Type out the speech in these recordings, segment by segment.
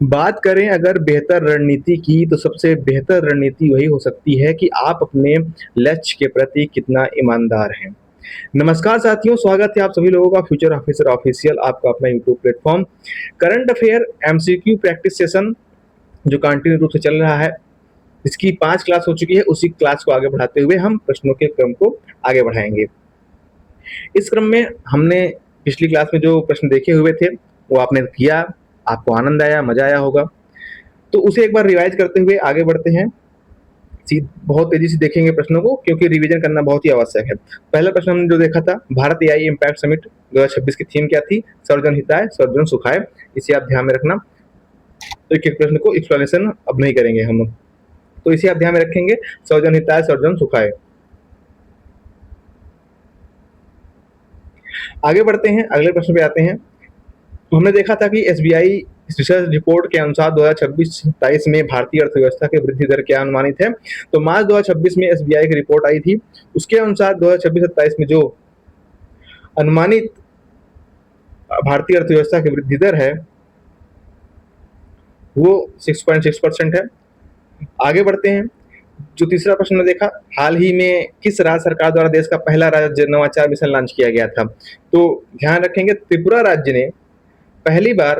बात करें अगर बेहतर रणनीति की, तो सबसे बेहतर रणनीति वही हो सकती है कि आप अपने लक्ष्य के प्रति कितना ईमानदार हैं। नमस्कार साथियों, स्वागत है आप सभी लोगों का फ्यूचर ऑफिसर ऑफिशियल, आपका अपना YouTube platform. Current affair MCQ practice session जो कंटिन्यू रूप से चल रहा है, इसकी 5 क्लास हो चुकी है। उसी क्लास को आगे बढ़ाते हुए हम प्रश्नों के क्रम को आगे बढ़ाएंगे। इस क्रम में हमने पिछली क्लास में जो प्रश्न देखे हुए थे वो आपने किया, आपको आनंद आया, मजा आया होगा। तो उसे एक बार रिवाइज करते हुए आगे बढ़ते हैं। बहुत तेजी से देखेंगे प्रश्नों को, क्योंकि रिवीजन करना बहुत ही आवश्यक है। पहला प्रश्न हमने जो देखा था, भारत एआई इम्पैक्ट समिट 2026 की थीम क्या थी? सर्वजन हिताय सर्वजन सुखाय। इसे आप ध्यान में रखना। तो एक एक प्रश्न को एक्सप्लेनेशन अब नहीं करेंगे हम, तो इसे आप ध्यान में रखेंगे, सर्वजन हिताय सर्वजन सुखाय। आगे बढ़ते हैं, अगले प्रश्न पे आते हैं। तो हमने देखा था कि एसबीआई रिसर्च रिपोर्ट के अनुसार 2026-27 में भारतीय अर्थव्यवस्था की वृद्धि दर क्या अनुमानित है? तो मार्च 2026 में एसबीआई की रिपोर्ट आई थी। उसके अनुसार 2026-27 में जो अनुमानित भारतीय अर्थव्यवस्था की वृद्धि दर है वो 6.6% है। आगे बढ़ते हैं। जो तीसरा प्रश्न देखा, हाल ही में किस राज्य सरकार द्वारा देश का पहला राज्य नवाचार मिशन लॉन्च किया गया था? तो ध्यान रखेंगे, त्रिपुरा राज्य ने पहली बार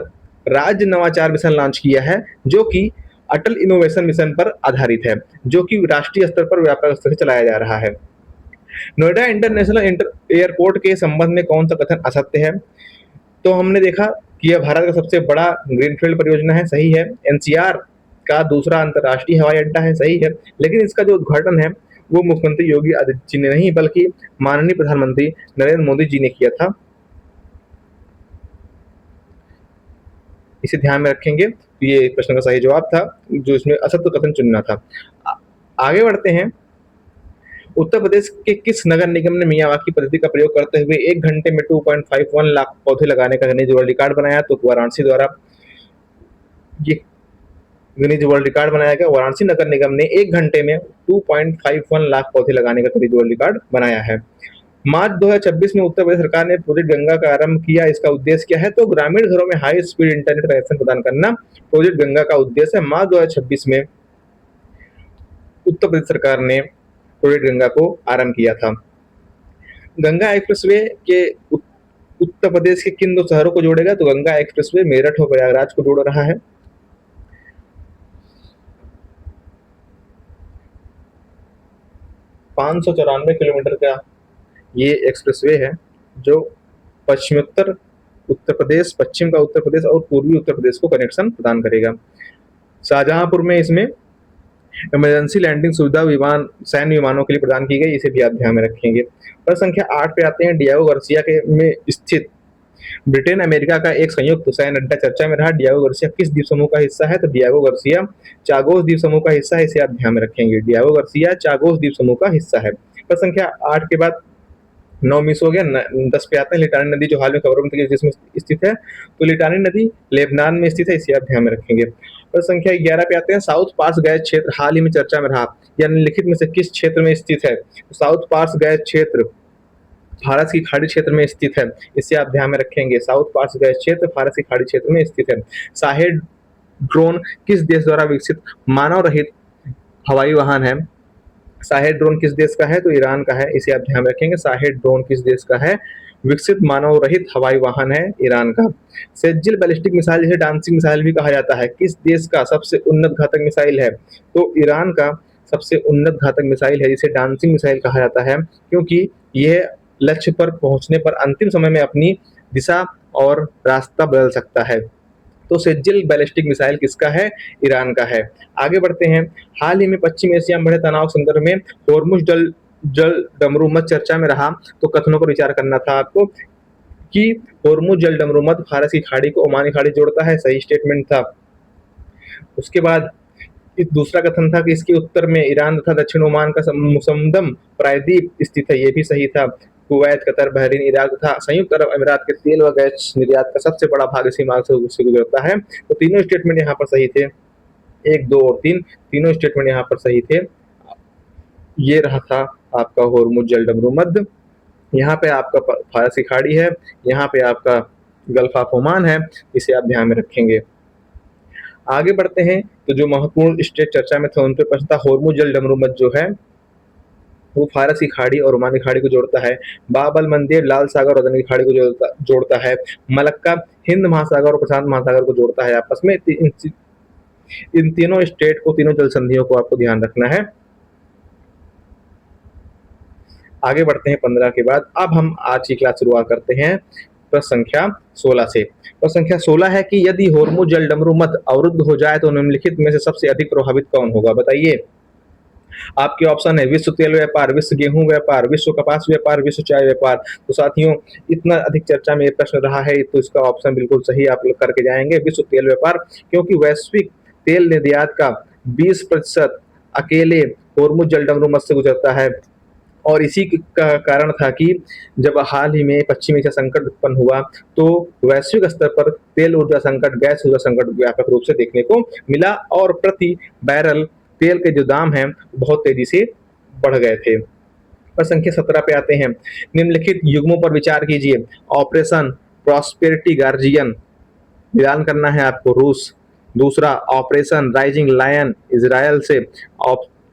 राज्य नवाचार मिशन लॉन्च किया है, जो कि अटल इनोवेशन मिशन पर आधारित है, जो कि राष्ट्रीय स्तर पर व्यापक स्तर से चलाया जा रहा है। नोएडा इंटरनेशनल एयरपोर्ट के संबंध में कौन सा कथन असत्य है? तो हमने देखा कि यह भारत का सबसे बड़ा ग्रीनफील्ड परियोजना है, सही है। एनसीआर का दूसरा अंतर्राष्ट्रीय हवाई अड्डा है, सही है। लेकिन इसका जो उद्घाटन है वो मुख्यमंत्री योगी आदित्यनाथ जी ने नहीं, बल्कि माननीय प्रधानमंत्री नरेंद्र मोदी जी ने किया था। इसे ध्यान में रखेंगे। तो ये प्रश्न का सही जवाब था, जो इसमें असत्य कथन चुनना था। आगे बढ़ते हैं। उत्तर प्रदेश के किस नगर निगम ने मियावाकी पद्धति का प्रयोग करते हुए 1 घंटे में 2.51 लाख पौधे लगाने का गिनीज वर्ल्ड रिकॉर्ड बनाया? तो वाराणसी द्वारा ये गिनीज वर्ल्ड रिकॉर्ड बनाया गया। वाराणसी नगर निगम ने 1 घंटे में 2.51 लाख पौधे लगाने का गिनीज वर्ल्ड रिकॉर्ड बनाया है। मार्च 2026 में उत्तर प्रदेश सरकार ने प्रोजेक्ट गंगा का आरंभ किया। इसका उद्देश्य क्या है? तो ग्रामीण घरों में हाई स्पीड इंटरनेट कनेक्शन प्रदान करना प्रोजेक्ट गंगा का उद्देश्य है। मार्च 2026 में उत्तर प्रदेश सरकार ने प्रोजेक्ट गंगा को आरंभ किया था। गंगा एक्सप्रेसवे के उत्तर प्रदेश के किन 2 शहरों को जोड़ेगा? तो गंगा एक्सप्रेसवे मेरठ और प्रयागराज को जोड़ रहा है। 594 किलोमीटर का ये एक्सप्रेसवे है, जो पश्चिमोत्तर उत्तर प्रदेश, पश्चिम का उत्तर प्रदेश और पूर्वी उत्तर प्रदेश को कनेक्शन प्रदान करेगा। शाहजहांपुर में इसमें इमरजेंसी लैंडिंग सुविधा विमान सैन्य विमानों के लिए प्रदान की गई। इसे भी आप ध्यान में रखेंगे। प्रश्न संख्या 8 पे आते हैं। डियागो गार्सिया के में स्थित ब्रिटेन अमेरिका का एक संयुक्त सैन्य अड्डा चर्चा में रहा। डियागो गार्सिया किस द्वीप समूह का हिस्सा है? तो डियागो गार्सिया चागोस द्वीप समूह का हिस्सा है। इसे आप ध्यान में रखेंगे। डियागो गार्सिया चागोस द्वीप समूह का हिस्सा है। प्रश्न संख्या 8 के बाद 9 मिस हो गया। 10 पे आते हैं। लिटानी नदी जो हाल में खबरों में जिसमें स्थित है, तो लिटानी नदी लेबनान में स्थित है। इसे आप ध्यान में रखेंगे। प्रश्न संख्या 11 पे आते हैं। साउथ पार्स गैस क्षेत्र हाल ही में चर्चा में रहा, या निम्नलिखित में से किस क्षेत्र में स्थित है? तो साउथ पार्स गैस क्षेत्र फारस की खाड़ी क्षेत्र में स्थित है। इसे आप ध्यान में रखेंगे। साउथ पार्स गैस क्षेत्र फारस की खाड़ी क्षेत्र में स्थित है। शाहेड ड्रोन किस देश द्वारा विकसित मानव रहित हवाई वाहन है? शाहेड ड्रोन किस देश का है? तो ईरान का है। इसे आप ध्यान में रखेंगे। शाहेड ड्रोन किस देश का है? विकसित मानव रहित हवाई वाहन है ईरान का। सेजिल बैलिस्टिक मिसाइल, जिसे डांसिंग मिसाइल भी कहा जाता है, किस देश का सबसे उन्नत घातक मिसाइल है? तो ईरान का सबसे उन्नत घातक मिसाइल है, जिसे डांसिंग मिसाइल कहा जाता है, क्योंकि यह लक्ष्य पर पहुंचने पर अंतिम समय में अपनी दिशा और रास्ता बदल सकता है। तो सेजिल बैलिस्टिक मिसाइल किसका है? ईरान का है। आगे बढ़ते हैं। हाल ही में पश्चिम एशिया में बढ़े तनाव के संदर्भ में होर्मुज जल डमरू मध्य चर्चा में रहा। तो कथनों पर विचार करना था आपको कि होर्मुज जल डमरू मध्य फारस की खाड़ी को ओमानी खाड़ी जोड़ता है, सही स्टेटमेंट था। उसके बाद इस दूसरा कथन था कि इसके उत्तर में ईरान तथा दक्षिण ओमान का मुसम्मदम प्रायद्वीप स्थित है, ये भी सही था। कुवैत, कतर, बहरीन, इराक तथा संयुक्त अरब अमीरात के तेल व गैस निर्यात का सबसे बड़ा भाग इसी मार्ग से गुजरता है। तो तीनों स्टेटमेंट यहाँ पर सही थे। 1, 2 और 3 तीनों स्टेटमेंट यहाँ पर सही थे। ये रहा था आपका होर्मुज जल डमरू मध्य। यहाँ पे आपका फारस की खाड़ी है, यहाँ पे आपका गल्फ ऑफ ओमान है। इसे आप ध्यान में रखेंगे। आगे बढ़ते हैं तो जो महत्वपूर्ण स्टेट चर्चा में था उन पे प्रश्न था। होर्मुज जल डमरूमत जो है वो फारस की खाड़ी और ओमान की खाड़ी को जोड़ता है। बाबल मंदिर लाल सागर और अदन की खाड़ी को जोड़ता है। मलक्का हिंद महासागर और प्रशांत महासागर को जोड़ता है आपस में। इन तीनों स्टेट को, तीनों जल संधियों को आपको ध्यान रखना है। आगे बढ़ते हैं 15 के बाद। अब हम आज की क्लास शुरुआत करते हैं प्रश्न संख्या 16 से। प्रश्न संख्या 16 है कि यदि होर्मुज जल डमरूमत अवरुद्ध हो जाए तो निम्नलिखित में से सबसे अधिक प्रभावित कौन होगा, बताइए। आपके ऑप्शन है विश्व तेल व्यापार, विश्व गेहूं व्यापार, विश्व कपास व्यापार, विश्व चाय व्यापार। तो साथियों, इतना अधिक चर्चा में ये प्रश्न रहा है तो इसका ऑप्शन बिल्कुल सही आप लोग करके जाएंगे, विश्व तेल व्यापार। क्योंकि वैश्विक तेल निर्यात का 20% अकेले होर्मुज जल डमरूमत से गुजरता है। और इसी का कारण था कि जब हाल ही में पश्चिमी एशिया संकट उत्पन्न हुआ तो वैश्विक स्तर पर तेल ऊर्जा संकट, गैस ऊर्जा संकट व्यापक रूप से देखने को मिला और प्रति बैरल तेल के जो दाम हैं बहुत तेजी से बढ़ गए थे। पर संख्या 17 पे आते हैं। निम्नलिखित युग्मों पर विचार कीजिए। ऑपरेशन प्रॉस्पेरिटी गार्जियन, मिलान करना है आपको, रूस। दूसरा ऑपरेशन राइजिंग लायन, इजराइल से।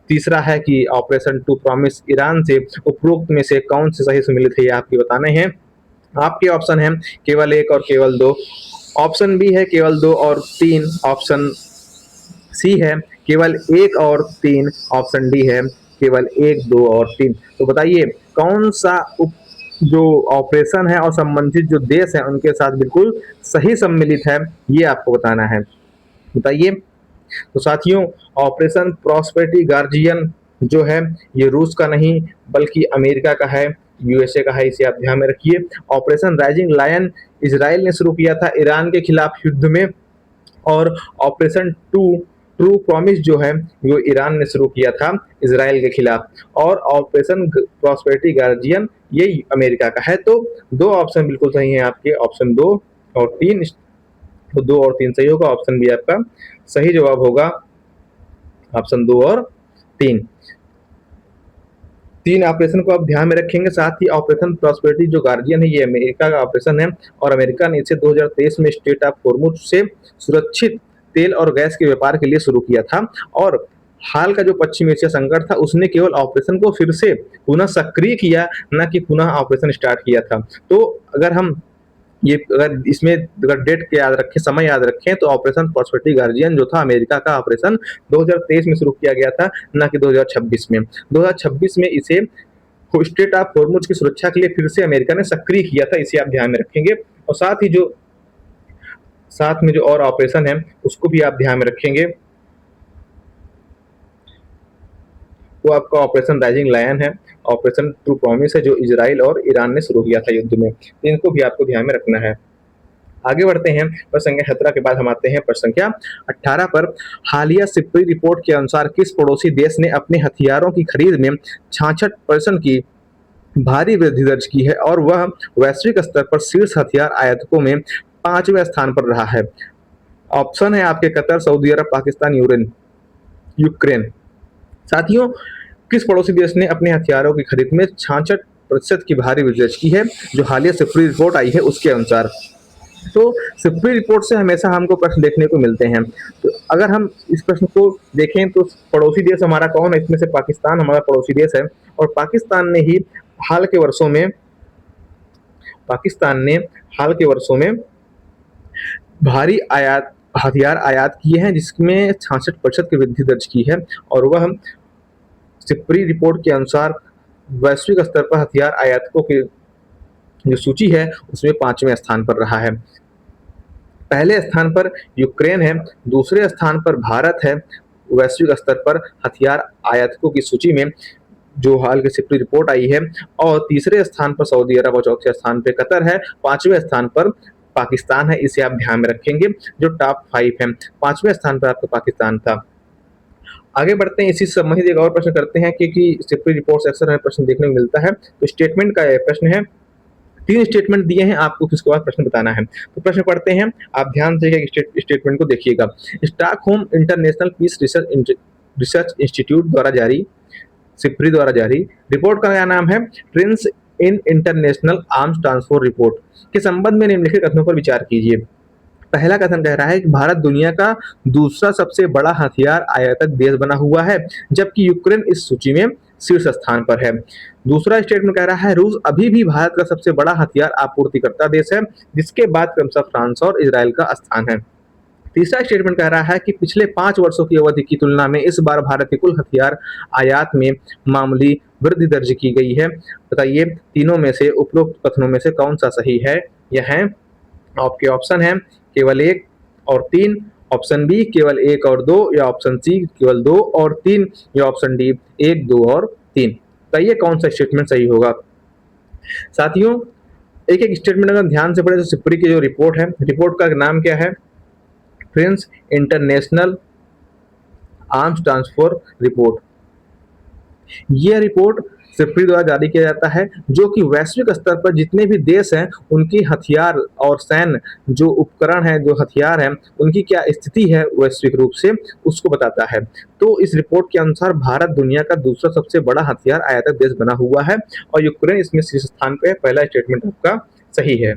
तीसरा है कि ऑपरेशन टू प्रॉमिस, ईरान से। उपरोक्त में से कौन से सही सम्मिलित है ये आपके बताने हैं। आपके ऑप्शन है केवल एक और केवल दो। ऑप्शन बी है केवल दो और तीन। ऑप्शन सी है केवल एक और तीन। ऑप्शन डी है केवल एक, दो और तीन। तो बताइए कौन सा जो ऑपरेशन है और संबंधित जो देश है उनके साथ बिल्कुल सही सम्मिलित है, ये आपको बताना है। बताइए। तो साथियों, ऑपरेशन प्रॉस्पेरिटी गार्जियन जो है ये रूस का नहीं बल्कि अमेरिका का है, यूएसए का है, इसे आप ध्यान में रखिए। ऑपरेशन राइजिंग लायन इजराइल ने शुरू किया था ईरान के खिलाफ युद्ध में। और ऑपरेशन ट्रू प्रॉमिस जो है वो ईरान ने शुरू किया था इजराइल के खिलाफ। और ऑपरेशन प्रॉस्पेरिटी गार्जियन ये अमेरिका का है। तो दो ऑप्शन बिल्कुल सही हैं आपके, ऑप्शन दो और तीन। तो दो और तीन सही होगा, ऑप्शन बी आपका सही जवाब होगा, ऑप्शन दो और तीन। तीन ऑपरेशन को आप ध्यान में रखेंगे। साथ ही ऑपरेशन प्रॉस्पेरिटी जो गार्जियन है ये अमेरिका का ऑपरेशन है और अमेरिका ने इसे 2023 में स्ट्रेट ऑफ होर्मुज से सुरक्षित तेल और गैस के व्यापार के लिए शुरू किया था। और हाल का जो पश्चिम एशिया संकट था उसने केवल ऑपरेशन को फिर से पुनः सक्रिय किया, न कि पुनः ऑपरेशन स्टार्ट किया था। तो अगर हम ये अगर इसमें अगर डेट के याद रखें, समय याद रखें, तो ऑपरेशन प्रॉस्पेरिटी गार्जियन जो था अमेरिका का ऑपरेशन 2023 में शुरू किया गया था, ना कि 2026 में। 2026 में इसे स्ट्रेट ऑफ होर्मुज की सुरक्षा के लिए फिर से अमेरिका ने सक्रिय किया था, इसे आप ध्यान में रखेंगे। और साथ में जो और ऑपरेशन है उसको भी आप ध्यान में रखेंगे। वो आपका ऑपरेशन राइजिंग लायन है, ऑपरेशन ट्रू प्रॉमिस है जो इजराइल और ईरान ने शुरू किया था युद्ध में। इनको भी आपको ध्यान में रखना है। आगे बढ़ते हैं प्रश्न संख्या 17 के बाद हम आते हैं प्रश्न संख्या 18 पर। हालिया सिप्री रिपोर्ट के अनुसार किस पड़ोसी देश ने अपने हथियारों की खरीद में 66% की भारी वृद्धि दर्ज की है और वह वैश्विक स्तर पर शीर्ष हथियार आयातकों में 5वें स्थान पर रहा है। ऑप्शन है आपके कतर, सऊदी अरब, पाकिस्तान, यूक्रेन। साथियों, किस पड़ोसी देश ने अपने हथियारों की खरीद में 66% की भारी वृद्धि दर्ज की है, जो हालिया सिप्री रिपोर्ट आई है उसके अनुसार। तो सिप्री रिपोर्ट से हमेशा हमको प्रश्न देखने को मिलते हैं। तो अगर हम इस प्रश्न को देखें तो पड़ोसी देश हमारा कौन है, इसमें से पाकिस्तान हमारा पड़ोसी देश है। और हाल के वर्षों में पाकिस्तान ने हाल के वर्षों में भारी हथियार आयात किए हैं जिसमें 66% की वृद्धि दर्ज की है। और वह सिप्री रिपोर्ट के अनुसार वैश्विक स्तर पर हथियार आयातकों की जो सूची है उसमें 5वें स्थान पर रहा है। पहले स्थान पर यूक्रेन है, दूसरे स्थान पर भारत है वैश्विक स्तर पर हथियार आयातकों की सूची में जो हाल की सिप्री रिपोर्ट आई है। और तीसरे स्थान पर सऊदी अरब और चौथे स्थान पर कतर है, 5वें स्थान पर पाकिस्तान है। इसे आप ध्यान में रखेंगे जो टॉप 5 है। 5वें स्थान पर आपका पाकिस्तान था। आगे बढ़ते हैं, इसी से संबंधित एक और प्रश्न करते हैं क्योंकि सिप्री रिपोर्ट से अक्सर हमें प्रश्न देखने को मिलता है। तो स्टेटमेंट का प्रश्न है, 3 स्टेटमेंट दिए हैं आपको, किसके बाद प्रश्न बताना है। तो प्रश्न पढ़ते हैं, आप ध्यान से स्टेटमेंट को देखिएगा। Stockholm International Peace Research Institute द्वारा जारी, सिप्री द्वारा जारी रिपोर्ट का क्या नाम है, trends in international arms transfer report के संबंध में निम्नलिखित कथनों पर विचार कीजिए। पहला कथन कह रहा है कि भारत दुनिया का दूसरा सबसे बड़ा हथियार आयातक देश बना हुआ है, जबकि यूक्रेन इस सूची में शीर्ष स्थान पर है। दूसरा स्टेटमेंट कह रहा है रूस अभी भी भारत का सबसे बड़ा हथियार आपूर्तिकर्ता देश है, जिसके बाद क्रमशः फ्रांस और इजराइल का स्थान है। तीसरा स्टेटमेंट कह रहा है कि पिछले 5 वर्षों की अवधि की तुलना में इस बार भारत की कुल हथियार आयात में मामूली वृद्धि दर्ज की गई है। बताइए तीनों में से उपरोक्त कथनों में से कौन सा सही है? यह है आपके ऑप्शन है केवल 1 और 3, ऑप्शन बी केवल 1 और 2, या ऑप्शन सी केवल 2 और 3, या ऑप्शन डी 1, 2 और 3। बताइए कौन सा स्टेटमेंट सही होगा? साथियों, एक-एक स्टेटमेंट अगर ध्यान से पढ़े तो सिप्री की जो रिपोर्ट है, रिपोर्ट का नाम क्या है? Friends international arms transfer report. यह रिपोर्ट सिप्री द्वारा जारी किया जाता है, जो कि वैश्विक स्तर पर जितने भी देश हैं उनकी हथियार और सैन्य जो उपकरण है, जो हथियार हैं, उनकी क्या स्थिति है वैश्विक रूप से, उसको बताता है। तो इस रिपोर्ट के अनुसार भारत दुनिया का दूसरा सबसे बड़ा हथियार आयातक देश बना हुआ है और यूक्रेन इसमें शीर्ष स्थान पे है। पहला स्टेटमेंट आपका सही है।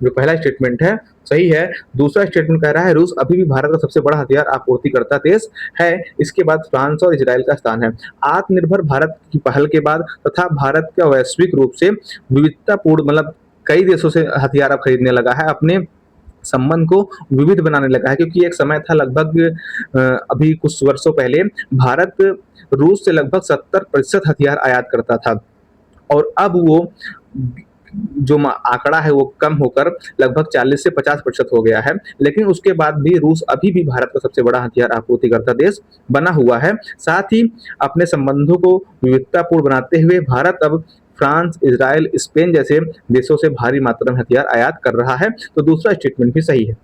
जो पहला स्टेटमेंट है सही है। दूसरा स्टेटमेंट कह रहा है रूस अभी भी भारत का सबसे बड़ा हथियार आपूर्तिकर्ता देश है, इसके बाद फ्रांस और इजराइल का स्थान है। आत्मनिर्भर भारत की पहल के बाद तथा भारत का वैश्विक रूप से विविधतापूर्ण मतलब कई देशों से हथियार अब खरीदने लगा है, अपने संबंध को विविध बनाने लगा है, क्योंकि एक समय था लगभग अभी कुछ वर्षों पहले भारत रूस से लगभग 70% हथियार आयात करता था और अब वो जो आंकड़ा है वो कम होकर लगभग 40 से 50% हो गया है। लेकिन उसके बाद भी रूस अभी भी भारत का सबसे बड़ा हथियार आपूर्तिकर्ता देश बना हुआ है। साथ ही अपने संबंधों को विविधतापूर्ण बनाते हुए भारत अब फ्रांस, इजराइल, स्पेन जैसे देशों से भारी मात्रा में हथियार आयात कर रहा है। तो दूसरा स्टेटमेंट भी सही है।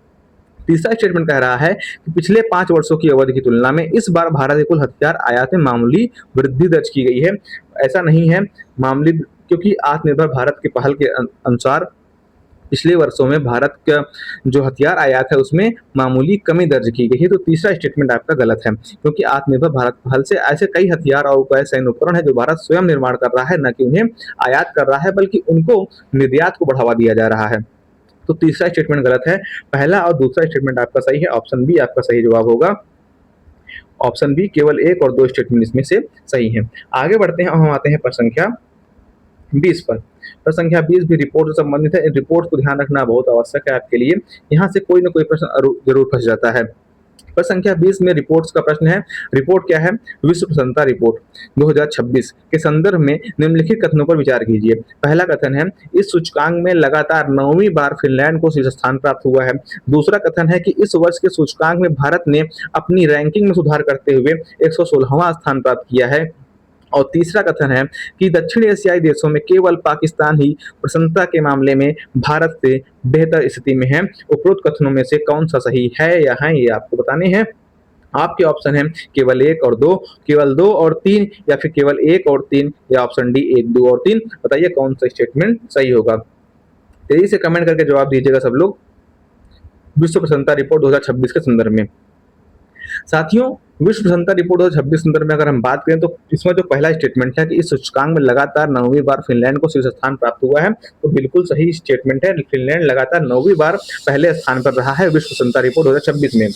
तीसरा स्टेटमेंट कह रहा है कि पिछले 5 वर्षों की अवधि की तुलना में इस बार भारत के कुल हथियार आयात में मामूली वृद्धि दर्ज की गई है। ऐसा नहीं है मामूली, क्योंकि आत्मनिर्भर भारत की पहल के अनुसार पिछले वर्षों में भारत का जो हथियार आयात है उसमें मामूली कमी दर्ज की गई है। तो तीसरा स्टेटमेंट आपका गलत है, क्योंकि आत्मनिर्भर भारत पहल से ऐसे कई हथियार और कई सैन्य उपकरण है जो भारत स्वयं निर्माण कर रहा है, न कि उन्हें आयात कर रहा है, बल्कि उनको निर्यात को बढ़ावा दिया जा रहा है। तो तीसरा स्टेटमेंट गलत है। पहला और दूसरा स्टेटमेंट आपका सही है। ऑप्शन बी आपका सही जवाब होगा। ऑप्शन बी केवल 1 और 2 स्टेटमेंट इसमें से सही है। आगे बढ़ते हैं और हम आते हैं प्रश्न संख्या 20 पर। प्रश्न संख्या 20 भी रिपोर्ट से संबंधित है। इन रिपोर्ट को ध्यान रखना बहुत आवश्यक है आपके लिए। यहाँ से कोई ना कोई प्रश्न जरूर फंस जाता है। प्रश्न संख्या 20 में रिपोर्ट्स का प्रश्न है। रिपोर्ट क्या है? विश्व प्रसन्नता रिपोर्ट 2026 के संदर्भ में निम्नलिखित कथनों पर विचार कीजिए। पहला कथन है इस सूचकांक में लगातार 9वीं बार फिनलैंड को शीर्ष स्थान प्राप्त हुआ है। दूसरा कथन है कि इस वर्ष के सूचकांक में भारत ने अपनी रैंकिंग में सुधार करते हुए 116वां स्थान प्राप्त किया है। और तीसरा कथन है कि दक्षिण एशियाई देशों में केवल पाकिस्तान ही प्रसन्नता के मामले में भारत से बेहतर स्थिति में है। उपरोक्त कथनों में से कौन सा सही है या है, ये आपको बताने हैं। आपके ऑप्शन है केवल 1 और 2, केवल 2 और 3, या फिर केवल 1 और 3, या ऑप्शन डी 1, 2 और 3। बताइए कौन सा स्टेटमेंट सही होगा? तेजी से कमेंट करके जवाब दीजिएगा सब लोग विश्व प्रसन्नता रिपोर्ट 2026 के संदर्भ में। साथियों, विश्व प्रसन्नता रिपोर्ट 2026 संदर्भ में अगर हम बात करें तो इसमें जो पहला स्टेटमेंट है कि इस सूचकांक में लगातार 9वीं बार फिनलैंड को शीर्ष स्थान प्राप्त हुआ है, तो बिल्कुल सही स्टेटमेंट है। फिनलैंड लगातार 9वीं बार पहले स्थान पर रहा है विश्व प्रसन्नता रिपोर्ट 2026 में।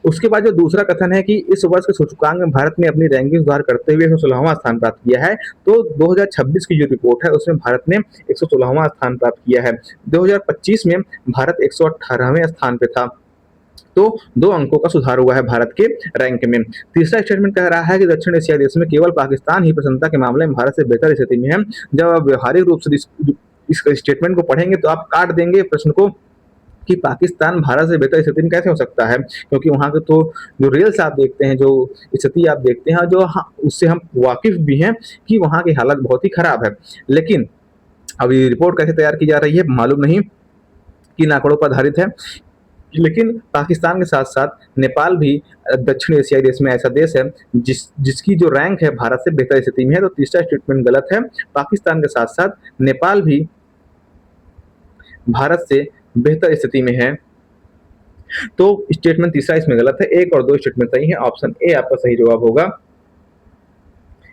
उसके बाद जो दूसरा कथन है कि इस वर्ष के सूचकांक में भारत ने अपनी रैंकिंग सुधार करते हुए 116वां स्थान प्राप्त किया है, तो 2026 की जो रिपोर्ट है उसमें भारत ने 116वां स्थान प्राप्त किया है। 2025 में भारत 118वें स्थान पे था, तो 2 अंकों का सुधार हुआ है भारत के रैंक में। तीसरा स्टेटमेंट कह रहा है कि दक्षिण एशियाई देशों में केवल पाकिस्तान ही प्रसन्नता के मामले में भारत से बेहतर स्थिति में है। जब आप व्यवहारिक रूप से इस स्टेटमेंट को पढ़ेंगे तो आप काट देंगे प्रश्न को कि पाकिस्तान भारत से बेहतर स्थिति में कैसे हो सकता है, क्योंकि वहाँ के तो जो रील्स आप देखते हैं, जो स्थिति आप देखते हैं, जो उससे हम वाकिफ भी हैं कि वहाँ की हालत बहुत ही खराब है। लेकिन अब ये रिपोर्ट कैसे तैयार की जा रही है मालूम नहीं, किन आंकड़ों पर आधारित है। लेकिन पाकिस्तान के साथ साथ नेपाल भी दक्षिण एशियाई देश में ऐसा देश है जिसकी जो रैंक है भारत से बेहतर स्थिति में है। तो तीसरा स्टेटमेंट गलत है। पाकिस्तान के साथ साथ नेपाल भी भारत से बेहतर स्थिति में है। तो स्टेटमेंट तीसरा इसमें गलत है। 1 और 2 स्टेटमेंट सही है। ऑप्शन ए आपका सही जवाब होगा,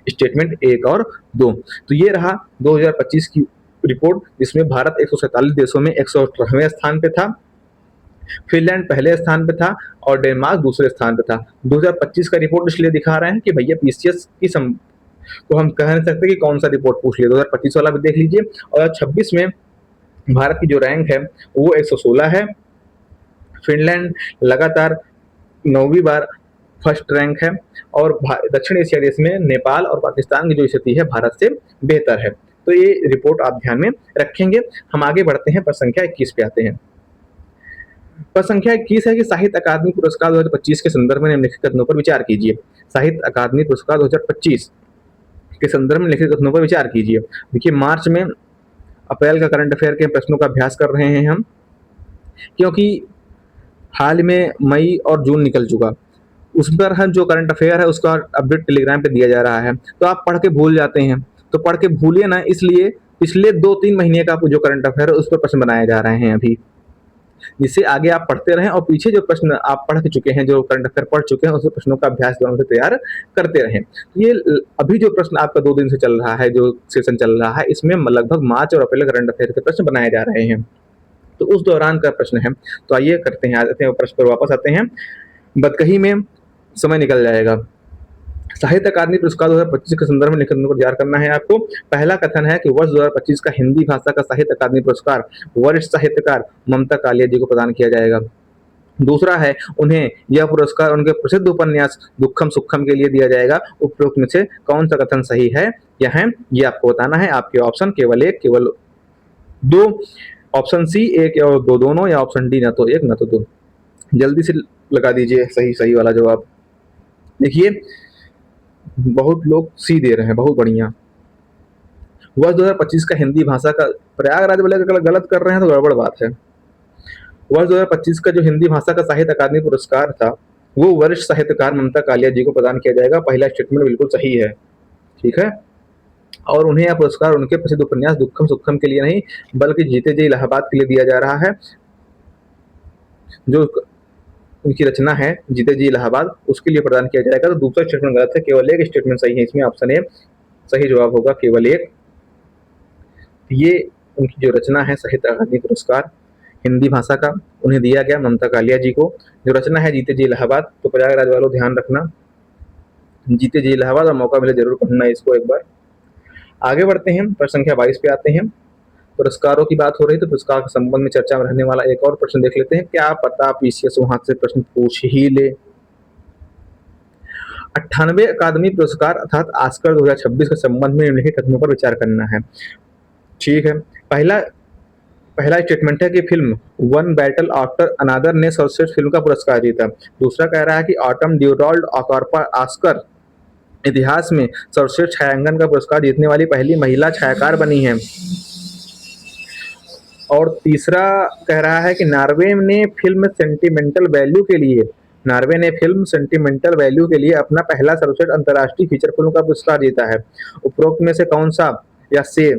स्टेटमेंट 1 और 2। तो ये रहा 2025 की रिपोर्ट, जिसमें भारत 147 देशों में 118वें स्थान पे था, फिनलैंड पहले स्थान पे था और डेनमार्क दूसरे स्थान पे था। 2025 का रिपोर्ट इसलिए दिखा रहे हैं कि भैया पीसीएस की तो हम कह नहीं सकते कि कौन सा रिपोर्ट पूछ लिया, 2025 वाला भी देख लीजिए। और 26 में भारत की जो रैंक है वो 116 है। फिनलैंड लगातार 9वीं बार फर्स्ट रैंक है और दक्षिण एशिया देश में नेपाल और पाकिस्तान की जो स्थिति है भारत से बेहतर है। तो ये रिपोर्ट आप ध्यान में रखेंगे। हम आगे बढ़ते हैं, प्रश्न संख्या 21 पे आते हैं। प्रश्न संख्या 21 है कि साहित्य अकादमी पुरस्कार 2025 के संदर्भ में निम्नलिखित कथनों पर विचार कीजिए। साहित्य अकादमी पुरस्कार 2025 के संदर्भ में लिखित कथनों पर विचार कीजिए। देखिए, मार्च में अप्रैल का करंट अफेयर के प्रश्नों का अभ्यास कर रहे हैं हम, क्योंकि हाल में मई और जून निकल चुका। उस पर हम जो करंट अफेयर है उसका अपडेट टेलीग्राम पे दिया जा रहा है, तो आप पढ़ के भूल जाते हैं। तो पढ़ के भूलिए ना, इसलिए पिछले 2-3 महीने का जो करंट अफेयर है उस पर प्रश्न बनाए जा रहे हैं अभी, जिससे आगे आप पढ़ते रहें और पीछे जो प्रश्न आप पढ़ चुके हैं, जो करंट अफेयर पढ़ चुके हैं, उस प्रश्नों का अभ्यास दोनों से तैयार करते रहें। ये अभी जो प्रश्न आपका 2 दिन से चल रहा है, जो सेशन चल रहा है, इसमें लगभग मार्च और अप्रैल करंट अफेयर के प्रश्न बनाए जा रहे हैं, तो उस दौरान का प्रश्न है। तो आइए करते हैं, आते हैं प्रश्न पर वापस आते हैं, बदकही में समय निकल जाएगा। साहित्य अकादमी पुरस्कार 2025 के संदर्भ में लिखित को तैयार करना है आपको। पहला कथन है कि वर्ष 2025 का हिंदी भाषा का साहित्य अकादमी पुरस्कार वरिष्ठ साहित्यकार ममता कालिया जी को प्रदान किया जाएगा। दूसरा है, उन्हें यह पुरस्कार उनके प्रसिद्ध उपन्यास दुखम सुखम के लिए दिया जाएगा। उपरोक्त में से कौन सा कथन सही है या है, ये आपको बताना है। आपके ऑप्शन केवल एक, केवल दो। ऑप्शन सी एक और दो दोनों, या ऑप्शन डी ना तो एक ना तो दो। जल्दी से लगा दीजिए सही वाला जवाब। देखिए, बहुत लोग सी दे रहे हैं, बहुत बढ़िया। वर्ष 2025 का हिंदी भाषा का, प्रयागराज वाले गलत कर रहे हैं तो गड़बड़ बात है। वर्ष 2025 का जो हिंदी भाषा का साहित्य अकादमी पुरस्कार था वो वरिष्ठ साहित्यकार ममता कालिया जी को प्रदान किया जाएगा। पहला स्टेटमेंट बिल्कुल सही है, ठीक है। और उन्हें यह पुरस्कार उनके प्रसिद्ध उपन्यास दुखम सुखम के लिए नहीं, बल्कि जीते जी इलाहाबाद के लिए दिया जा रहा है। जो उनकी रचना है जीते जी इलाहाबाद, उसके लिए प्रदान किया जाएगा। तो दूसरा स्टेटमेंट गलत है, केवल एक स्टेटमेंट सही है। इसमें ऑप्शन ए सही जवाब होगा, केवल एक। ये उनकी जो रचना है साहित्य अकादमी पुरस्कार हिंदी भाषा का, उन्हें दिया गया ममता कालिया जी को। जो रचना है जीते जी इलाहाबाद। तो प्रयागराज वालों ध्यान रखना, जीते जी इलाहाबाद, और मौका मिले जरूर पढ़ना इसको एक बार। आगे बढ़ते हैं, प्रश्न संख्या 22 पे आते हैं। पुरस्कारों की बात हो रही है तो पुरस्कार के संबंध में चर्चा में रहने वाला एक और प्रश्न देख लेते हैं। क्या पता पीसीएस वहां से प्रश्न पूछ ही ले। 98वें अकादमी पुरस्कार अर्थात ऑस्कर 2026 के संबंध में निम्नलिखित कथनों पर विचार करना है। ठीक है, पहला स्टेटमेंट है कि फिल्म वन बैटल आफ्टर अनादर ने सर्वश्रेष्ठ फिल्म का पुरस्कार जीता। दूसरा कह रहा है कि ऑटम ड्यूराल्ड ऑस्कर इतिहास में सर्वश्रेष्ठ छायांकन का पुरस्कार जीतने वाली पहली महिला छायाकार बनी है। और तीसरा कह रहा है कि नॉर्वे ने फिल्म सेंटिमेंटल वैल्यू के लिए अपना पहला सर्वश्रेष्ठ अंतर्राष्ट्रीय फीचर फिल्म का पुरस्कार जीता है। उपरोक्त में से कौन सा या से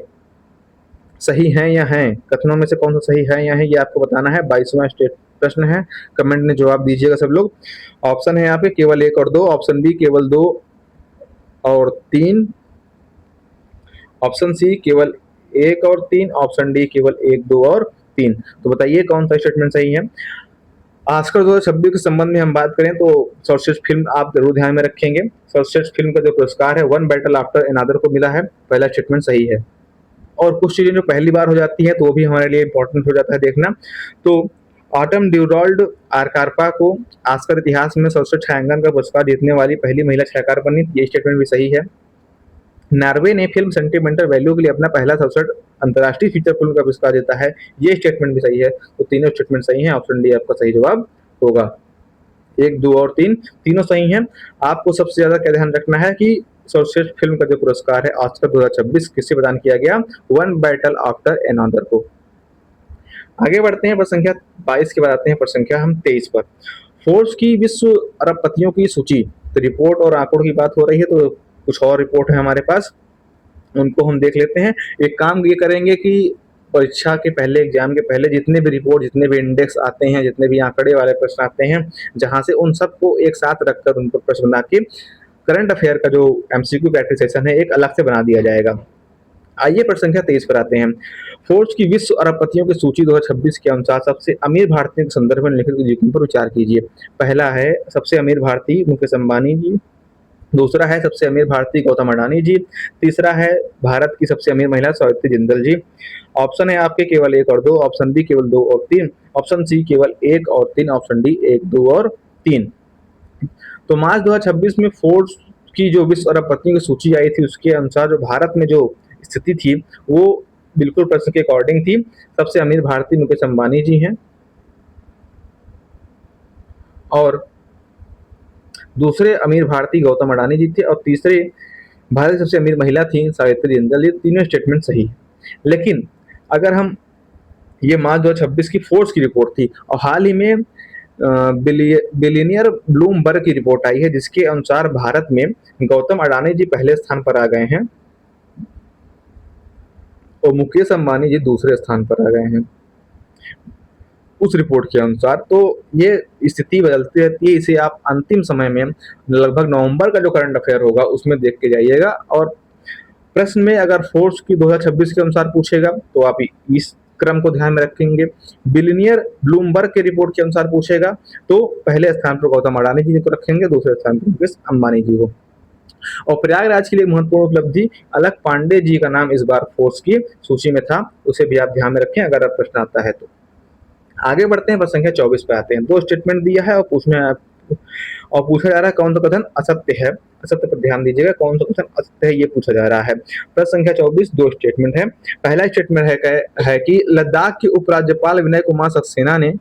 सही है या है, कथनों में से कौन सा सही है या है, ये आपको बताना है। 22वां प्रश्न है, कमेंट में जवाब दीजिएगा सब लोग। ऑप्शन है यहाँ पे केवल 1 और 2, ऑप्शन बी केवल 2 और 3, ऑप्शन सी केवल 1 और 3, ऑप्शन डी केवल 1, 2 और 3। तो बताइए कौन सा स्टेटमेंट सही है। ऑस्कर 2026 के संबंध में हम बात करें तो सर्वश्रेष्ठ फिल्म आप जरूर ध्यान में रखेंगे। सर्वश्रेष्ठ फिल्म का जो पुरस्कार है वन बैटल आफ्टर अनादर को मिला है। पहला स्टेटमेंट सही है। और कुछ चीजें जो पहली बार हो जाती है तो वो भी हमारे लिए इंपॉर्टेंट हो जाता है देखना। तो ऑटम ड्यूराल्ड आर्कारपा को ऑस्कर इतिहास में सर्वश्रेष्ठ छायांकन का पुरस्कार जीतने वाली पहली महिला छायाकार बनी, ये स्टेटमेंट भी सही है। नॉर्वे ने फिल्म सेंटिमेंटल वैल्यू के लिए अपना पहला सर्वश्रेष्ठ अंतर्राष्ट्रीय फीचर फिल्म का पुरस्कार जीता है, ये स्टेटमेंट भी सही है। तो तीनों स्टेटमेंट सही हैं, ऑप्शन डी आपका सही जवाब होगा। 1, 2 और 3 तीनों सही हैं। आपको सबसे ज्यादा क्या ध्यान रखना है कि सर्वश्रेष्ठ फिल्म का जो पुरस्कार है ऑस्कर 2026 किससे प्रदान किया गया, वन बैटल आफ्टर अनादर को। आगे बढ़ते हैं, प्रश्न संख्या 22 के बाद आते हैं प्रश्न संख्या हम 23 पर। फोर्ब्स की विश्व अरबपतियों की सूची, तो रिपोर्ट और आंकड़ों की बात हो रही है तो कुछ और रिपोर्ट है हमारे पास, उनको हम देख लेते हैं। एक काम ये करेंगे कि परीक्षा के पहले, एग्जाम के पहले जितने भी रिपोर्ट, जितने भी इंडेक्स आते हैं, जितने भी आंकड़े वाले प्रश्न आते हैं, जहां से उन सबको एक साथ रखकर उन पर प्रश्न बना के करंट अफेयर का जो एमसीक्यू प्रैक्टिस सेशन है एक अलग से बना दिया जाएगा। आइए प्रश्न संख्या 23 पर आते हैं। फोर्ब्स की विश्व अरबपतियों की सूची 2026 के अनुसार सबसे अमीर भारतीयों के संदर्भ में निम्नलिखित विकल्पों पर विचार कीजिए। पहला है सबसे अमीर भारतीय मुकेश अंबानी जी, दूसरा है सबसे अमीर भारतीय गौतम अडानी जी, तीसरा है भारत की सबसे अमीर महिला सावित्री जिंदल जी। ऑप्शन है आपके केवल 1 और 2, ऑप्शन बी केवल 2 और 3, ऑप्शन सी केवल 1 और 3, ऑप्शन डी 1, 2 और 3। तो मार्च 2026 में फोर्ब्स की जो विश्व अरबपतियों की सूची आई थी उसके अनुसार जो भारत में जो स्थिति थी वो बिल्कुल प्रश्न के अकॉर्डिंग थी। सबसे अमीर भारतीय मुकेश अंबानी जी हैं और दूसरे अमीर भारतीय गौतम अडानी जी थे और तीसरे भारत की सबसे अमीर महिला थी सावित्री जिंदल जी। तीनों स्टेटमेंट सही है। लेकिन अगर हम ये मार्च 2026 की फोर्ब्स की रिपोर्ट थी और हाल ही में बिलियनियर ब्लूमबर्ग की रिपोर्ट आई है जिसके अनुसार भारत में गौतम अडानी जी पहले स्थान पर आ गए हैं और मुकेश अंबानी जी दूसरे स्थान पर आ गए हैं उस रिपोर्ट के अनुसार। तो ये स्थिति बदलती रहती है, इसे आप अंतिम समय में लगभग नवंबर का जो करंट अफेयर होगा उसमें देख के जाइएगा। और प्रश्न में अगर फोर्ब्स की 2026 के अनुसार पूछेगा तो आप इस क्रम को ध्यान में रखेंगे। बिलियनियर ब्लूमबर्ग के रिपोर्ट के अनुसार पूछेगा तो पहले स्थान पर गौतम अडानी जी को रखेंगे, दूसरे स्थान पर मुकेश अंबानी जी को। और प्रयागराज के लिए महत्वपूर्ण उपलब्धि अलक पांडे जी का नाम इस बार फोर्ब्स की सूची में था, उसे भी आप ध्यान में रखें अगर आप प्रश्न आता है तो। आगे बढ़ते हैं, प्रश्न संख्या 24 पे आते हैं। 2 स्टेटमेंट दिया है और पूछा जा रहा है कौन सा कथन असत्य है। असत्य पर ध्यान दीजिएगा, कौन सा कथन असत्य है ये पूछा जा रहा है। प्रश्न संख्या 24 2 स्टेटमेंट है। पहला स्टेटमेंट है कि लद्दाख के उपराज्यपाल विनय कुमार सक्सेना ने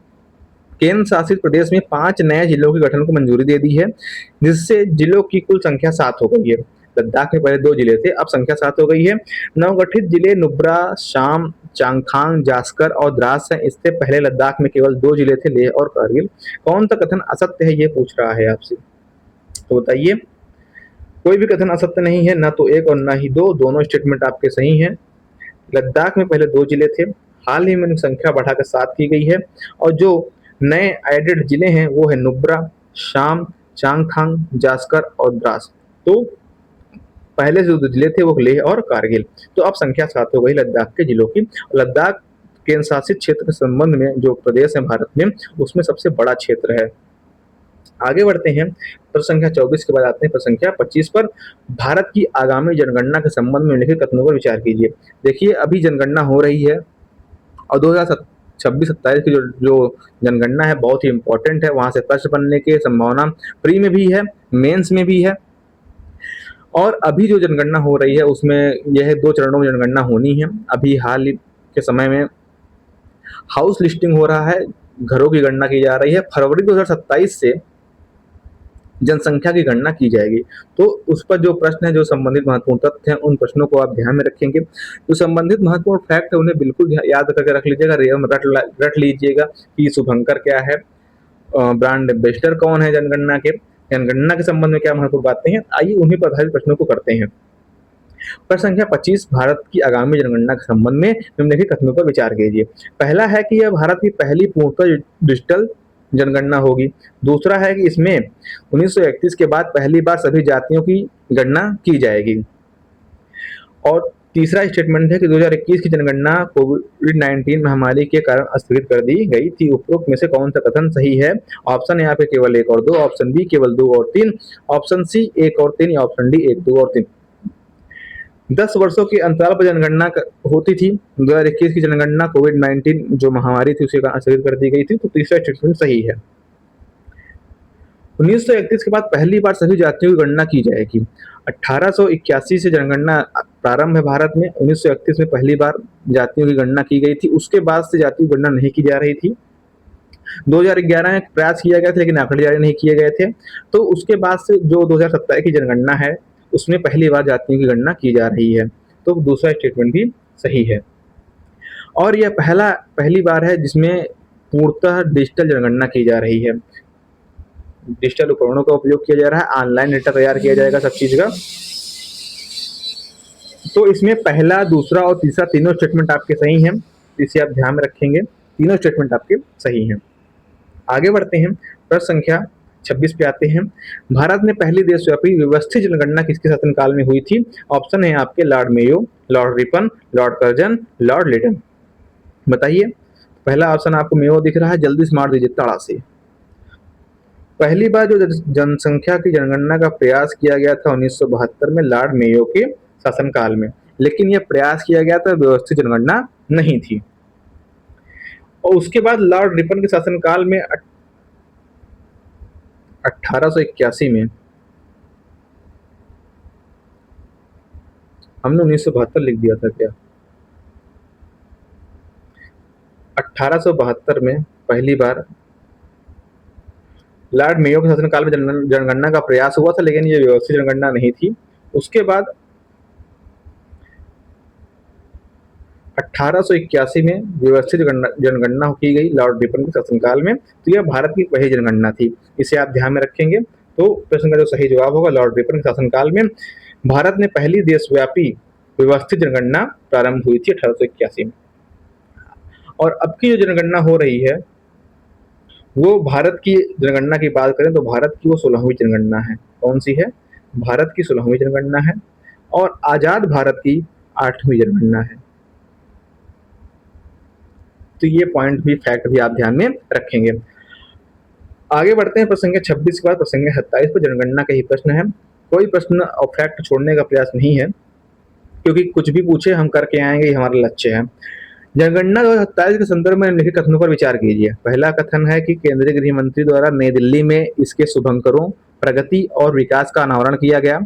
केंद्र शासित प्रदेश में 5 नए जिलों के गठन को मंजूरी दे दी है, जिससे जिलों की कुल संख्या 7 हो गई है। लद्दाख में पहले 2 जिले थे, अब संख्या 7 हो गई है। नवगठित जिले नुब्रा, शाम, चांगथांग, जास्कर और द्रास हैं। इससे पहले लद्दाख में केवल 2 जिले थे, लेह और कारगिल। कौन सा कथन असत्य है ये पूछ रहा है आपसे, तो बताइए। कोई भी कथन असत्य नहीं है, ना तो 1 और ना ही 2, दोनों स्टेटमेंट आपके सही हैं। लद्दाख में पहले 2 जिले थे, हाल ही में संख्या बढ़ाकर 7 की गई है और जो नए एडेड जिले हैं वो है नुब्रा, शाम, चांगथांग, जास्कर और द्रास। तो पहले जो 2 जिले थे वो लेह और कारगिल। तो अब संख्या 7 हो गई लद्दाख के जिलों की। लद्दाख केंद्र शासित क्षेत्र के संबंध में जो प्रदेश है भारत में उसमें सबसे बड़ा क्षेत्र है। आगे बढ़ते हैं, प्रश्न संख्या 24 के बाद आते हैं प्रश्न संख्या 25 पर। भारत की आगामी जनगणना के संबंध में लिखित कथनों पर विचार कीजिए। देखिए अभी जनगणना हो रही है और 2026-27 की जो जनगणना है बहुत ही इंपॉर्टेंट है। वहां से प्रश्न बनने की संभावना प्री में भी है, मेंस में भी है। और अभी जो जनगणना हो रही है उसमें यह 2 चरणों में जनगणना होनी है। अभी हाल के समय में हाउस लिस्टिंग हो रहा है, घरों की गणना की जा रही है। फरवरी 2027 से जनसंख्या की गणना की जाएगी। तो उस पर जो प्रश्न है, जो संबंधित महत्वपूर्ण तथ्य हैं, उन प्रश्नों को आप ध्यान में रखेंगे। जो संबंधित महत्वपूर्ण फैक्ट है उन्हें बिल्कुल याद करके रख लीजिएगा, रट लीजिएगा कि शुभंकर क्या है, ब्रांड एम्बेसडर कौन है जनगणना के संबंध में क्या महत्वपूर्ण बातें हैं। आइए उन्हीं पर आधारित प्रश्नों को करते हैं। प्रश्न संख्या 25, भारत की आगामी जनगणना के संबंध में निम्नलिखित कथनों पर विचार कीजिए। पहला है कि यह भारत की पहली पूर्णतः डिजिटल जनगणना होगी। दूसरा है कि इसमें 1931 के बाद पहली बार सभी जातियों की गणना की जाएगी। और तीसरा स्टेटमेंट है कि 2021 की जनगणना कोविड-19 महामारी के कारण स्थगित कर दी गई थी। उपरोक्त में से कौन सा कथन सही है। ऑप्शन है यहाँ पे केवल 1 और 2, ऑप्शन बी केवल 2 और 3, ऑप्शन सी 1 और 3 या ऑप्शन डी 1, 2 और 3। 10 वर्षों के अंतराल पर जनगणना होती थी। 2021 की जनगणना कोविड-19 जो महामारी थी उसे स्थगित कर दी गई थी। तो तीसरा स्टेटमेंट सही है। 1931 के बाद पहली बार सभी जातियों की गणना की जाएगी। 1881 से जनगणना प्रारंभ है भारत में। 1931 में पहली बार जातियों की गणना की गई थी, उसके बाद से जातियों की गणना नहीं की जा रही थी। 2011 में प्रयास किया गया था लेकिन आंकड़े जारी नहीं किए गए थे। तो उसके बाद से जो 2017 की जनगणना है उसमें पहली बार जातियों की गणना की जा रही है। तो दूसरा स्टेटमेंट भी सही है। और यह पहली बार है जिसमें पूर्णतः डिजिटल जनगणना की जा रही है। डिजिटल उपकरणों का उपयोग किया जा रहा है, ऑनलाइन डेटा तैयार किया जाएगा सब चीज का। तो इसमें पहला, दूसरा और तीसरा तीनों स्टेटमेंट आपके सही हैं, इसे आप ध्यान में रखेंगे। तीनों स्टेटमेंट आपके सही हैं। आगे बढ़ते हैं, प्रश्न संख्या 26 पे आते हैं। भारत में पहली देशव्यापी व्यवस्थित जनगणना किसके शासनकाल में हुई थी? ऑप्शन है आपके Lord Mayo, Lord Ripon, Lord Curzon, Lord Lytton. बताइए। पहला ऑप्शन आपको मेयो दिख रहा है, जल्दी से मार दीजिए ताड़ा से। पहली बार जो जनसंख्या की जनगणना का प्रयास किया गया था 1972 में लॉर्ड मेयो के शासनकाल में, लेकिन यह प्रयास किया गया था, व्यवस्थित जनगणना नहीं थी। और उसके बाद लॉर्ड रिपन के शासनकाल में 1881 में, हमने 1972 लिख दिया था क्या? 1872 में पहली बार लॉर्ड मेयो के शासनकाल में जनगणना का प्रयास हुआ था, लेकिन ये व्यवस्थित जनगणना नहीं थी। उसके बाद 1881 में व्यवस्थित जनगणना की गई लॉर्ड रिपन के शासनकाल में, तो यह भारत की पहली जनगणना थी। इसे आप ध्यान में रखेंगे। तो प्रश्न का जो सही जवाब होगा, लॉर्ड रिपन के शासनकाल में भारत में पहली देशव्यापी व्यवस्थित जनगणना प्रारंभ हुई थी 1881 में। और अब की जो जनगणना हो रही है वो भारत की जनगणना की बात करें तो भारत की वो 16वीं जनगणना है। कौन सी है? भारत की 16वीं जनगणना है। और आजाद भारत की 8वीं जनगणना है। तो ये पॉइंट भी, फैक्ट भी आप ध्यान में रखेंगे। आगे बढ़ते हैं प्रश्न संख्या 26 के बाद प्रश्न संख्या 27 पर जनगणना का ही प्रश्न है। कोई प्रश्न और फैक्ट छोड़ने का प्रयास नहीं है, क्योंकि कुछ भी पूछे हम करके आएंगे, ये हमारा लक्ष्य है। जनगणना 2027 के संदर्भ में निम्नलिखित कथनों पर विचार कीजिए। पहला कथन है कि केंद्रीय गृह मंत्री द्वारा नई दिल्ली में इसके शुभंकरों, प्रगति और विकास का अनावरण किया गया।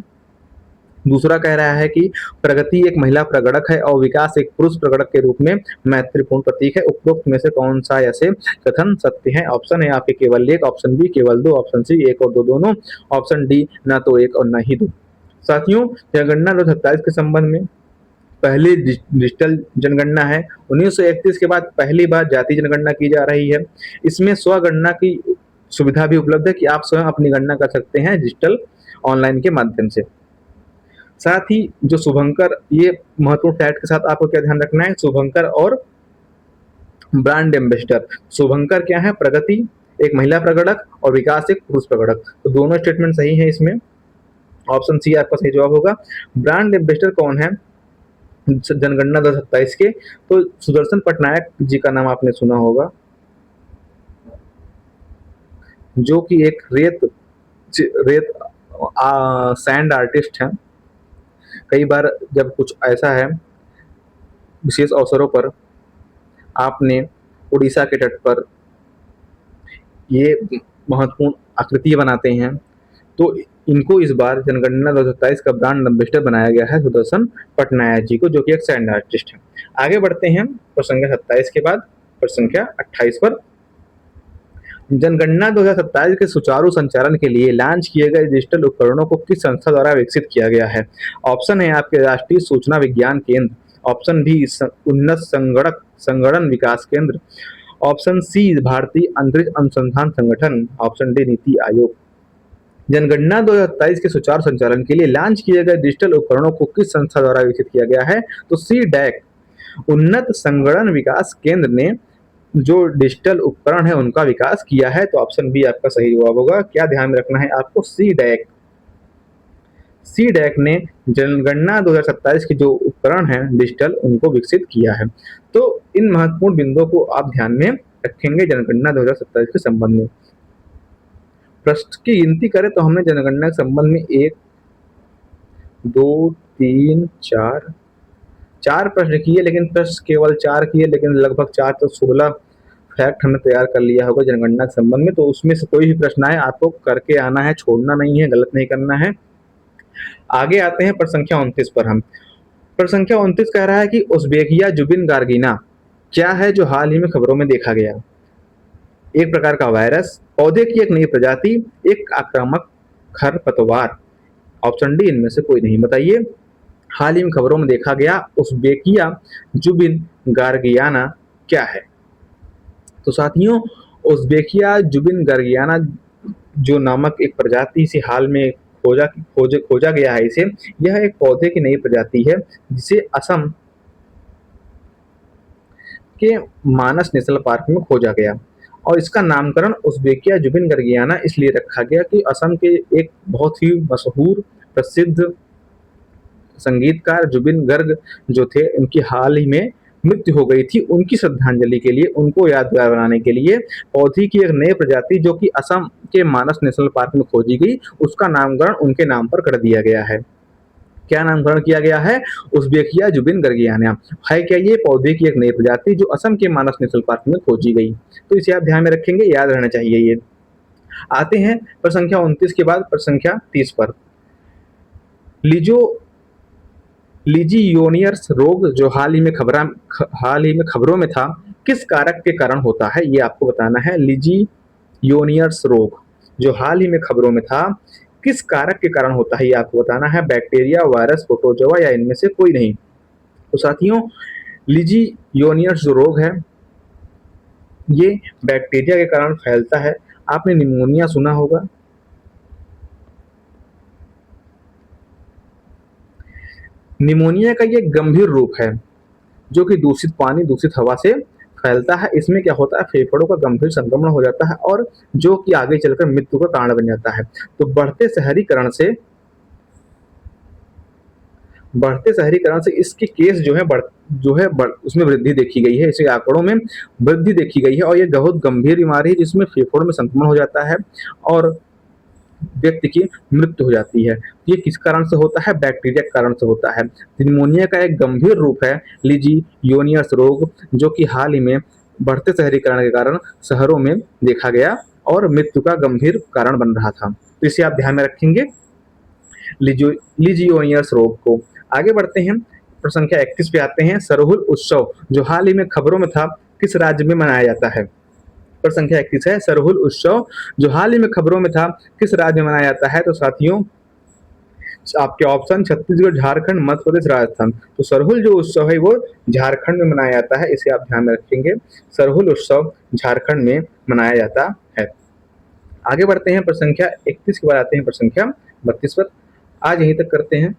दूसरा कह रहा है कि प्रगति एक महिला प्रगणक है और विकास एक पुरुष प्रगणक के रूप में महत्वपूर्ण प्रतीक है। उपरोक्त में से कौन सा ऐसे कथन सत्य है? ऑप्शन है आपके केवल एक, ऑप्शन बी केवल दो, ऑप्शन सी एक और दो दोनों, ऑप्शन डी ना तो एक और ना ही दो। साथियों, जनगणना 2027 के संबंध में पहली डिजिटल जनगणना है। 1931 के बाद पहली बार जातीय जनगणना की जा रही है। इसमें स्वगणना की सुविधा भी उपलब्ध है कि आप स्वयं अपनी गणना कर सकते हैं डिजिटल ऑनलाइन के माध्यम से। साथ ही जो शुभंकर, ये महत्वपूर्ण फैक्ट के साथ आपको क्या ध्यान रखना है, शुभंकर और ब्रांड एम्बेसडर। शुभंकर क्या है? प्रगति एक महिला प्रगणक और विकास एक पुरुष प्रगणक। तो दोनों स्टेटमेंट सही है इसमें। ऑप्शन सी आपका सही जवाब होगा। ब्रांड एम्बेसडर कौन है जनगणना 2027 के? तो सुदर्शन पटनायक जी का नाम आपने सुना होगा, जो कि एक रेत सैंड आर्टिस्ट हैं। कई बार जब कुछ ऐसा है विशेष अवसरों पर आपने उड़ीसा के तट पर ये महत्वपूर्ण आकृतियां बनाते हैं, तो इनको इस बार जनगणना 2027 का ब्रांड एम्बेसडर बनाया गया है सुदर्शन पटनायक जी को, जो कि एक सैंड आर्टिस्ट है। आगे बढ़ते हैं प्रश्न संख्या 27 के बाद प्रश्न संख्या 28 पर। जनगणना 2027 के सुचारू संचालन के लिए लॉन्च किए गए डिजिटल उपकरणों को किस संस्था द्वारा विकसित किया गया है? ऑप्शन है आपके राष्ट्रीय सूचना विज्ञान केंद्र, ऑप्शन बी उन्नत संगणन विकास केंद्र, ऑप्शन सी भारतीय अंतरिक्ष अनुसंधान संगठन, ऑप्शन डी नीति आयोग। जनगणना 2027 के सुचारू संचालन के लिए लॉन्च किए गए डिजिटल उपकरणों को किस संस्था द्वारा विकसित किया गया है? तो सी डैक, उन्नत संगणन विकास केंद्र ने जो डिजिटल उपकरण है उनका विकास किया है। तो ऑप्शन बी आपका सही जवाब होगा। क्या ध्यान में रखना है आपको? सी डैक ने जनगणना 2027 के जो उपकरण हैं डिजिटल, उनको विकसित किया है। तो इन महत्वपूर्ण बिंदुओं को आप ध्यान में रखेंगे जनगणना 2027 के संबंध में। प्रश्न की गिनती करें तो हमने जनगणना के संबंध में 1 2 3 4 प्रश्न किए, लेकिन प्रश्न केवल 4 किए, लेकिन लगभग 4 तो 16 फैक्ट हमने तैयार कर लिया होगा जनगणना के संबंध में। तो उसमें से कोई भी प्रश्न आए आपको करके आना है, छोड़ना नहीं है, गलत नहीं करना है। आगे आते हैं प्रश्न संख्या 29 पर। हम प्रश्न संख्या 29 कह रहा है कि उज़्बेकिया जुबिन गार्गिना क्या है जो हाल ही में खबरों में देखा गया? एक प्रकार का वायरस, पौधे की एक नई प्रजाति, एक आक्रामक खरपतवार, ऑप्शन डी इनमें से कोई नहीं। बताइए। हाल ही में खबरों में देखा गया उज़्बेकिया जुबिन गार्गियाना क्या है? तो साथियों, उज़्बेकिया जुबिन गार्गियाना जो नामक एक प्रजाति से हाल में खोजा गया है इसे। यह एक पौधे की नई प्रजाति है जिसे असम के मानस नेशनल पार्क में खोजा गया। और इसका नामकरण उज़्बेकिया जुबिन गर्गियाना इसलिए रखा गया कि असम के एक बहुत ही मशहूर प्रसिद्ध संगीतकार जुबिन गर्ग जो थे, उनकी हाल ही में मृत्यु हो गई थी। उनकी श्रद्धांजलि के लिए, उनको यादगार बनाने के लिए पौधे की एक नई प्रजाति जो कि असम के मानस नेशनल पार्क में खोजी गई, उसका नामकरण उनके नाम पर कर दिया गया है। क्या नामकरण किया गया है? उज़्बेकिया जुबिन गर्गियाना। है क्या ये? पौधे की एक नई प्रजाति जो असम के मानस नेशनल पार्क में खोजी गई। तो इसे आप ध्यान में रखेंगे, याद रहना चाहिए ये। आते हैं प्रश्न संख्या 29 के बाद प्रश्न संख्या 30 पर। लिजो लीजियोनियर्स रोग जो हाल ही में खबरों में था, किस कारक के कारण होता है? ये आपको बताना है। लीजियोनियर्स रोग जो हाल ही में खबरों में था, किस कारक के कारण होता है? ये आपको बताना है। बैक्टीरिया, वायरस, प्रोटोजोआ या इनमें से कोई नहीं। तो साथियों, लीजियोनियर्स जो रोग है, ये बैक्टीरिया के कारण फैलता है। आपने निमोनिया सुना होगा। निमोनिया का ये गंभीर रूप है जो कि दूषित पानी, दूषित हवा से फैलता है। इसमें क्या होता है? फेफड़ों का गंभीर संक्रमण हो जाता है और जो कि आगे चलकर मृत्यु का कारण बन जाता है। तो बढ़ते शहरीकरण से इसके केस उसमें वृद्धि देखी गई है। इसके आंकड़ों में वृद्धि देखी गई है और ये बहुत गंभीर बीमारी है जिसमें फेफड़ों में संक्रमण हो जाता है और व्यक्ति की मृत्यु हो जाती है। ये किस कारण से होता है? बैक्टीरिया के कारण से होता है। निमोनिया का एक गंभीर रूप है लीजियोनियस रोग जो कि हाल ही में बढ़ते शहरीकरण के कारण शहरों में देखा गया और मृत्यु का गंभीर कारण बन रहा था। तो इसे आप ध्यान में रखेंगे, लीजियोनियस रोग को। आगे बढ़ते हैं, प्रश्न संख्या 31 पे आते हैं। सरहुल उत्सव जो हाल ही में खबरों में था, किस राज्य में मनाया जाता है? प्रश्न संख्या 31 है, सरहुल उत्सव जो हाल ही में खबरों में था, किस राज्य में मनाया जाता है? तो साथियों, आपके ऑप्शन छत्तीसगढ़, झारखंड, मध्य प्रदेश, राजस्थान। तो सरहुल जो उत्सव है वो झारखंड में मनाया जाता है, इसे आप ध्यान में रखेंगे। सरहुल उत्सव झारखंड में मनाया जाता है। आगे बढ़ते हैं, प्रश्न संख्या 31 के बाद आते हैं प्रश्न संख्या 32 पर। आज यहीं तक करते हैं,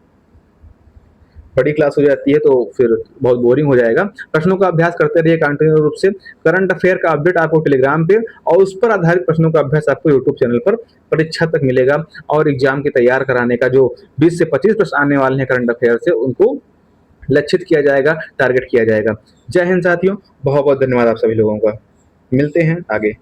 बड़ी क्लास हो जाती है तो फिर बहुत बोरिंग हो जाएगा। प्रश्नों का अभ्यास करते रहिए कंटिन्यू रूप से। करंट अफेयर का अपडेट आपको टेलीग्राम पे और उस पर आधारित प्रश्नों का अभ्यास आपको यूट्यूब चैनल पर परीक्षा तक मिलेगा। और एग्जाम के तैयार कराने का जो 20 से 25 प्रश्न आने वाले हैं करंट अफेयर से, उनको लक्षित किया जाएगा, टारगेट किया जाएगा। जय हिंद साथियों, बहुत बहुत धन्यवाद आप सभी लोगों का। मिलते हैं आगे।